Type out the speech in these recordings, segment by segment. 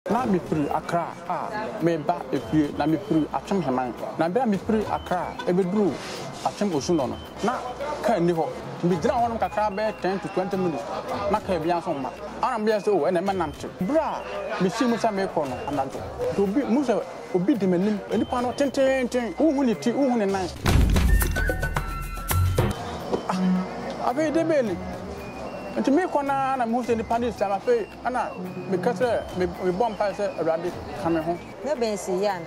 Na me free Accra me ba efie na me free Akyem Hemang na be me free Accra e be duru Akyem Osuno no na ka ni ho me gina honom kakra be 10 to 20 minutes na ka bia so ma ana me say o na me namte bra me si mu sa me ko no anajo to bi mu say obi de manim enipa no tenten uhu ni ti uhu ni nan abe de beli nti me kona na mu say ni pandis la fe ana me katre me bomb pa say awrade ka me ho me ben si ya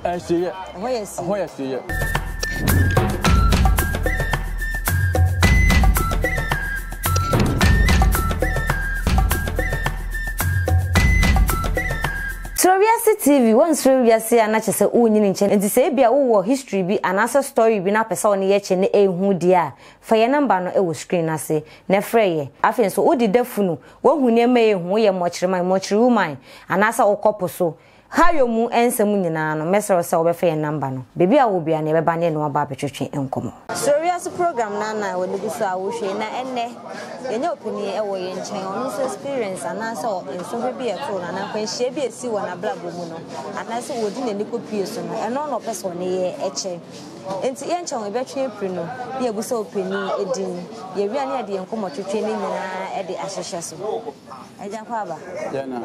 na si ya hoye si ya SurowWiase TV one SurowWiase anache se unyini nche nti se bia wo history bi anasa story bi na pesa woni ye che ne ehu dia fa ye number no e wo screen ase na freye afen so odi dafunu wo hu ne ma ehu ye mochiri woman anasa okopo so hayo mu ensem nyina no mesero se obefa ye number no bebi a wo bia ne beba ne no aba betwetwe enkomo SurowWiase program na wo lugu so a wo hwe na enne yenye opini e wo ye nchen ono so experience anasa o enso bi e to na kwa hye bi esi wo na blabo mu no anasa wo di ne ni kopie so no eno no person ne ye eche enti ye nchen we betwe pri no bi ebusa opini edin ye wi ane ade enkomo twetwe ne nyina e de ahyehye so eja kwa ba ya na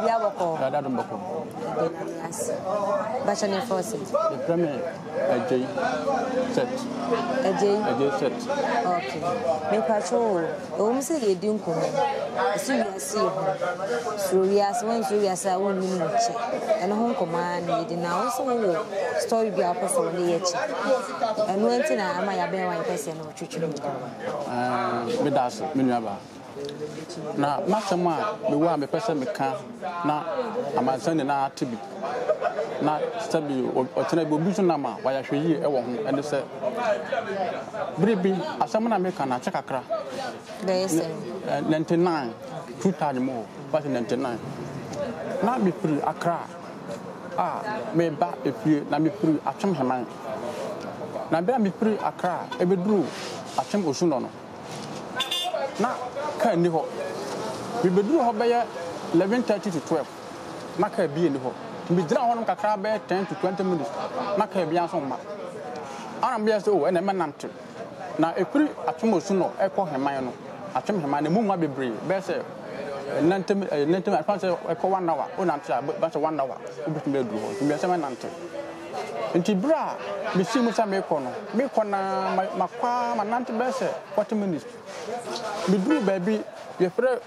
bi aboko ya da mboko yes bachane faucet the premier AJ set okay me pacho o mu se ye di nkomo SurowWiase SurowWiase won SurowWiase a won ni nche eno ho nkomo na ye di na wo so wo story bi a person ne ye chi eno enti na ama ya ben wan person no twetwe me das me nuaba na matama me wa me pese me ka na amazani na atibi na stabi o tena bi obi so na ma wa ya hweyi e wo ho ene se bribi asam na me ka na chekakra yes 99 2000 mo but 99 na me free Accra me ba efie na me free Akyem Hemang na be me free Accra e be duru Akyem Osuno no na ka ni ho bi beduru ho be 11:30 to 12 na ka bi ni ho bi dira honom kakra be 10 to 20 minutes na ka bi anso ma ana be say o na menante na efiri Akyem Osuno e ko Hemang no Akyem Hemang na mu nwa bebre be say nantem advance e ko 1 hour o nante ba say 1 hour o bi me duru ho bi say menante nti bra bi si mu sa me ko na makwa manante be say 40 minutes me duru baby ye frɛ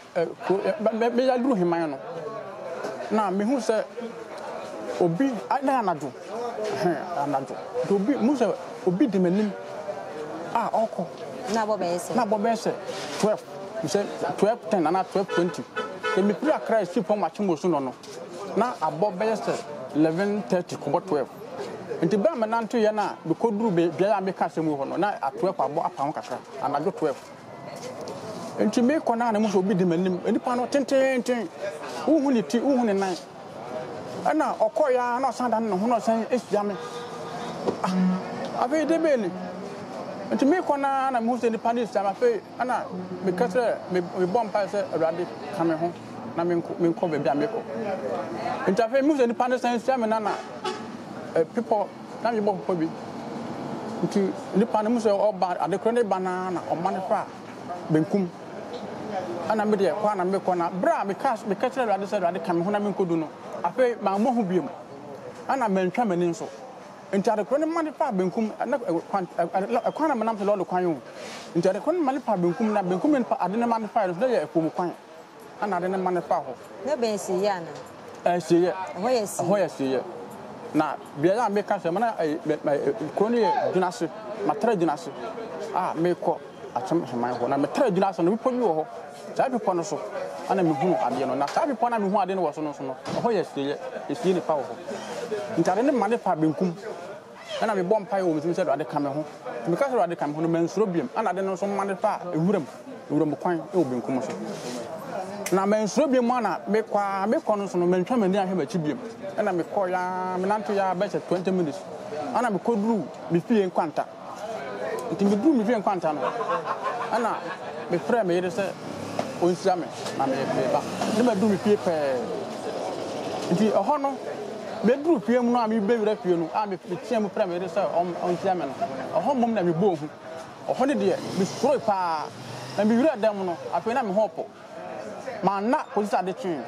me ya duru Hemang no na me hu sɛ obi na anadwo obi mu sɛ obi de manim ɔkɔ na bo be se 12 me sɛ 12:10 na 12:20 e me pira Accra si pon Akyem Osuno no na abɔ be sɛ 11:30 ko 12 nti ba mananto ye na be ko duru be bia ya me ka sɛmu ho no na a 12 abɔ apa ho kakra anadwo 12 enti me kona na mu so obi di manim enipa no tenten uhu ni ti uhu ni nan ana okoya na osan dan no ho no san esua me abe de beli enti me kona na mu so ni pandis sama fe ana me katre me bomb pa se awrade ka me ho na me nko be bia me ko enti afa mu so ni pandis san esua me na people na me bo people bi enti ni pandis mu so oba adekro ne bana na o manifa benkum ana me de kwa na me kona bra me catch awrade se awrade ka me ho na me nkodu no afa ma mo ho biem ana mentwa mani nso enti adekro ne manifa benkum na kwa na manam se lo kwan yo enti adekro ne manifa benkum na benkum ne ade ne manifa no de ye ekom kwan ana ade ne manifa ho ne ben si ya na si ye hoye si ye na bia ya me ka se mana kroni dunase matra dunase me ko Akyem Hemang ho na me tra duna so no pipo bi wo ho sa pipo no so ana me hunu ade no na sa pipo na me hu ade no wo so no ho ye sie ni pa wo ho ntare ne mane pa benkum ana me bom pa yo me se ade ka me ho me ka se ade ka me ho no mensuro biem ana ade no so mane pa ewuram kwan e wo benkum so na mensuro biem ana me kwa no so no mentwa mani ahwe ma chi biem ana me ko ya me nanto ya ba 20 minutes ana me ko duru me fie nkwanta nti me duru me fie nkwanta no ana me frɛ me yere sɛ onsia me na me ba ne ma duru me fie pɛ nti ɛhɔ no bedru pie mu no a me bewira pie no a me tia mu pra me de sɛ on tia me no ɛhɔ mom na me bo hu ɛhɔ ne de me suro pa na me wira dam no afei na me hopo ma na posisa de twen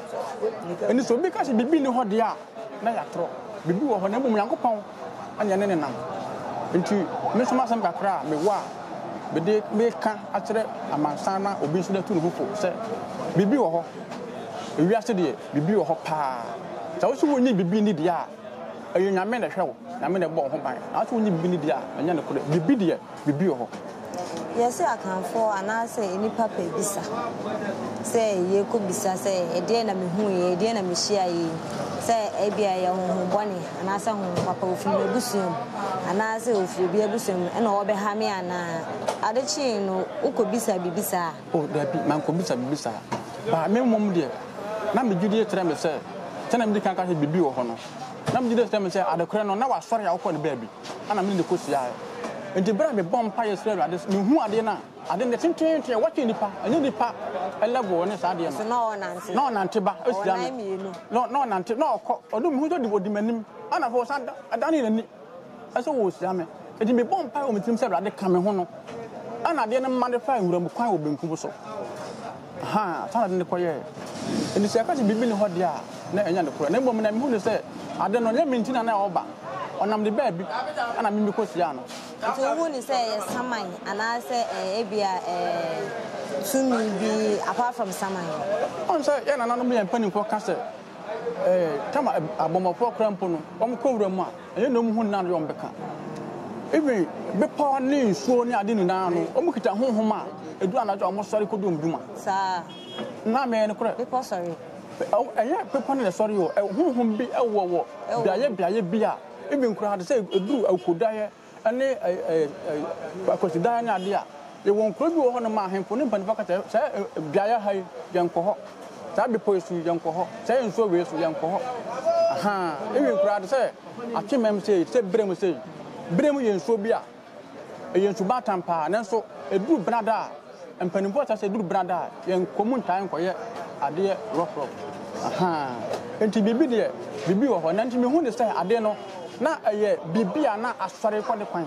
eni so bi ka se bibi ni hɔ de a na ya tro bibi wɔ hɔ na mom Yankopɔn anya ne nam nti me so masam kakra me wa bede me ka akyerɛ amansan na obi nso da tu no hufo sɛ bibi wɔ hɔ ewiase de bibi wɔ hɔ pa sɛ wo so woni bibi ni de a ɛyɛ nyame na hwɛ wo nyame na bɔ ho ban na so woni bibi ni de a anya ne kɔ bibi de bibi wɔ hɔ yes akanfo anase enipa pa bisa say ye ko bisa say ede na me hu ye ede na me hia ye say ebia ye ho bone anase ho papa ofu na busum anase ofu bia busum e na wo be ha me ana adechi no uko bisa bibisa oh da bi man ko bisa bibisa ba me mom de na me judi etre me say tena me kan ka se bibi wo ho no na me judi etre me say adekore no na wa sori akọ ne ba bi ana me de ko sia enti bra me bom pa ye sere ade me hu ade na ade ne tenten watch nipa anya nipa level ne sa ade no no nante ba osia no nante no okọ odum hu do di manim ana fo sa adane nani aso wo osia me enti me bom pa o metim sere ade ka me ho no ana ade ne mande fa nwura mu kwan obenku so ha sa ade ne koye enti se ka se bibi ne ho de a na enya ne kura na mbom na me hu ne se ade no le mintina na oba onam de baby ana me ko sia no to who ni say yes saman ana say ebia tumi bi apart from saman on say ya na no me panin ko ka say tama abomofo krampo no om ko wura mu a eye no mu hu na yo mbeka even be power ni nsuo ni ade ni na no om kita honhom a edu anajo om sori ko dum duma sa na me ne kure be sorry eye pepa ne sorry o honhom bi ewo biaye bi a even kura de say edu akodaye ane akosidan na ade a ye won kuro bi wo ho no ma ahemfo ne mpanifa ka say biaye hai yanko ho sa be poisu yanko ho say nso we su yanko ho aha even kura de say Akyem say brem say brem ye nso bi a ye nso batampa na nso edu brada mpanimfo ta say edu brada yanko mu ntan ko ye ade rock aha enti bibi de bibi wo ho na enti me hu ne say ade no na eye bibia na asore ko de kwan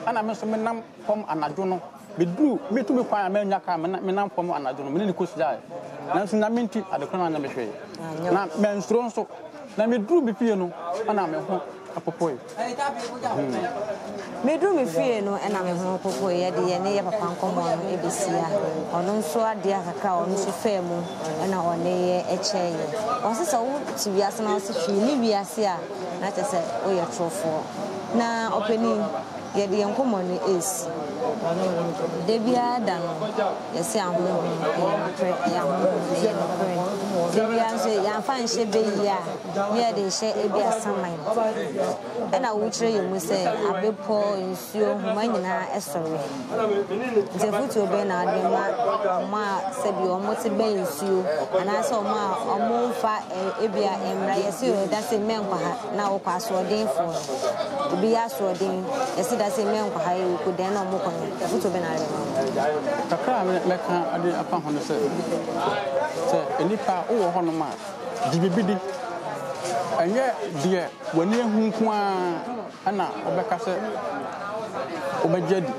ana me so me nam pom anajo no be duru me tu me kwan amanya ka me nam pom anajo no me ni ko sia na so na menti adekona na me hwe na me nsuro nso na me duru bi pie no ana me ho apopoi me duru me fie no ana me ho apopoi ye de ye ne ye papa nkomo no ebesia ono nso ade akaka ono nso femu ana one ye eche ye o se so ti wiase na o se fie ni wiase a na te se o ye trofo na openi ye de nkomo ni is debia dan ye se ahun ya debia se ya fa nche be ya ye de she ebia saman na wo kire ye mu se abepo nsuo huma nyina esore je futu be na de ma se bi o mo ti be nsuo ana se o ma o mo fa ebia emra ye se o da se menkwa ha na wo kwa so den fo obi ya so den ye se da se menkwa ha ye ko den na mo ko ye futu be na de takra me ka ade apa hono se enipa wo ho no ma dibibidi anye de wani ehunku ana obeka se obejadi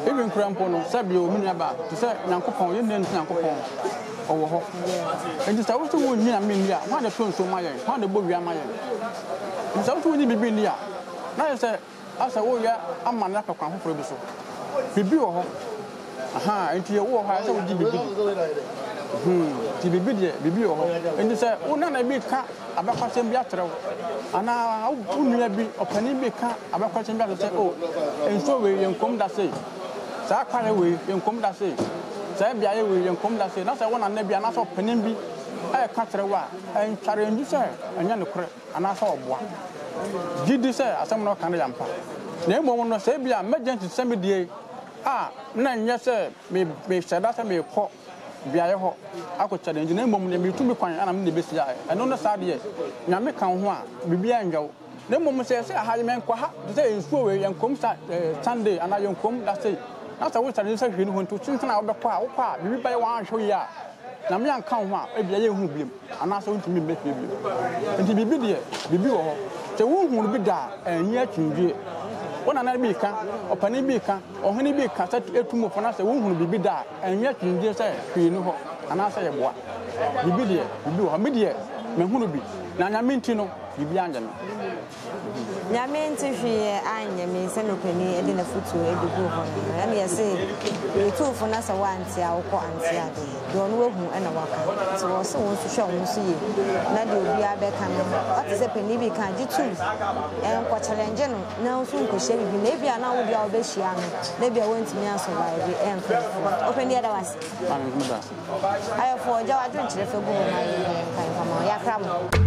even krampo no sabi o minu aba to se Nyankopon ye nne Nyankopon owo ho enti sa wo so wo nyi na menu a wa de tonso maye wa de bo wi amaye sa wo so ni bibi ni a na ye se asa wo ya amana ka kwan hoforo bi so bibi wo ho aha enti ye wo ho asa wo di bibi ti bibi wo ho enti se wo na na bi ka abakwasem bi atrew ana unua bi opani bi ka abakwasem bi atse o enso we yenkom da sei sa kware we yenkom da sei sa biaye we yenkom da sei na sa wona na bia na so opani bi e ka trewa en tware ndu se anya ne kore ana sa oboa gidi se asem no kan yampa na emo no se bia emergency se me die na nya se me sheda se me ko biaye ho akọ challenge na mbom ne mitu bi kwan ana me ne besia eno no sa de nyame kan ho a bibia nyawo na mbom se ahaye men kwa ha se ensuo we yankom sa Sunday ana yankom da se na sa wo challenge sa hwenu ho nto chinkana wo bekọ a wo kwa bibi baye wan hwo ya na me anka ho a ebia ye hu biem anaso ntumi mmefie biem nti bibi de bibi wo ho te wo hu bi da enye atwindwe wona na bi ka opani bi ka ohene bi ka sa etumo fo na se wo hu bibi da enye atwindwe se hwi no ho anaso ye boa bibi de bibi wo ha me de me hu bi na nya menti no bibi anje no nyame nti hwe anya me se no pani e de na futu e de go ho na na ye se e tufo na sa wanti a wo anti ade do no wahu e na waka so wo se wo su hwe wo su ye na de obi abeka no o te se pani bi kan jitu e nko challenge no na so nko hye bi na bia na wo bia wo be hia no na bia won timi aso ba bi e nko o pani ada wase amen da ayo fo ja wa dun chire fe go ma kan kama ya kram